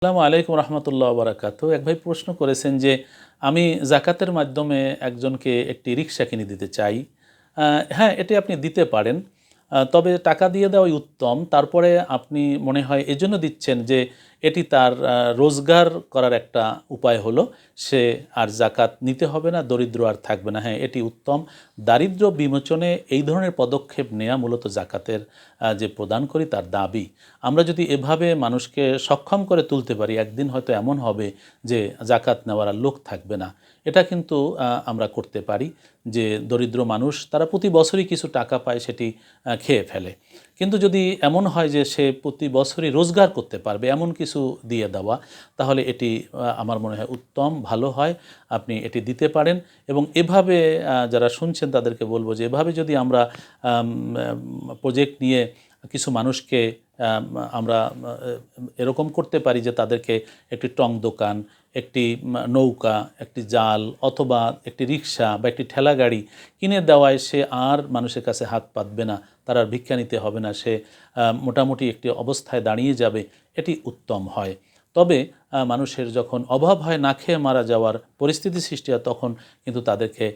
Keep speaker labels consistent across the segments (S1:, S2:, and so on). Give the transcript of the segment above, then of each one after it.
S1: আসসালামু আলাইকুম রহমতুল্লাহ বারাকাতু। এক ভাই প্রশ্ন করেছেন যে আমি জাকাতের মাধ্যমে একজনকে একটি রিক্সা কিনে দিতে চাই। হ্যাঁ, এটি আপনি দিতে পারেন, তবে টাকা দিয়ে দেওয়াই উত্তম। তারপরে আপনি মনে হয় এজন্য দিচ্ছেন যে এটি তার রোজগার করার একটা উপায় হলো, সে আর জাকাত নিতে হবে না, দরিদ্র আর থাকবে না। হ্যাঁ, এটি উত্তম। দারিদ্র্য বিমোচনে এই ধরনের পদক্ষেপ নেওয়া মূলত জাকাতের যে প্রদান করি তার দাবি। আমরা যদি এভাবে মানুষকে সক্ষম করে তুলতে পারি, একদিন হয়তো এমন হবে যে জাকাত নেওয়ার আর লোক থাকবে না। এটা কিন্তু আমরা করতে পারি যে দরিদ্র মানুষ তারা প্রতি বছরই কিছু টাকা পায়, সেটি খেয়ে ফেলে। কিন্তু যদি এমন হয় যে সে প্রতি বছরই রোজগার করতে পারবে এমন কিছু দিয়ে দেওয়া, তাহলে এটি আমার মনে হয় উত্তম, ভালো হয়। আপনি এটি দিতে পারেন। এবং এভাবে যারা শুনছেন তাদেরকে বলবো যে এভাবে যদি আমরা প্রজেক্ট নিয়ে কিছু মানুষকে আমরা এরকম করতে পারি যে তাদেরকে একটি টং দোকান, একটি নৌকা, একটি জাল অথবা একটি রিক্সা বা একটি ঠেলা গাড়ি কিনে দেওয়ায় সে আর মানুষের কাছে হাত পাতবে না, তার আর ভিক্ষা নিতে হবে না, সে মোটামুটি একটি অবস্থায় দাঁড়িয়ে যাবে। এটি উত্তম হয়। তবে মানুষের যখন অভাব হয়, না খেয়ে মারা যাওয়ার পরিস্থিতি সৃষ্টি হয়, তখন কিন্তু তাদেরকে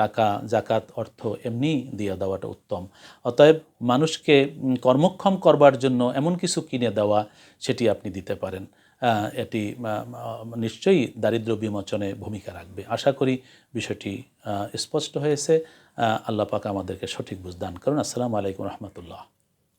S1: টাকা, জাকাত, অর্থ এমনি দিয়ে দেওয়াটা উত্তম। অতএব মানুষকে কর্মক্ষম করবার জন্য এমন কিছু কিনে দেওয়া, সেটি আপনি দিতে পারেন। এটি নিশ্চয়ই দারিদ্র্য বিমোচনে ভূমিকা রাখবে। আশা করি বিষয়টি স্পষ্ট হয়েছে। আল্লাহ পাক আমাদেরকে সঠিক বুঝ দান করুন। আসসালামু আলাইকুম রহমতুল্লাহ।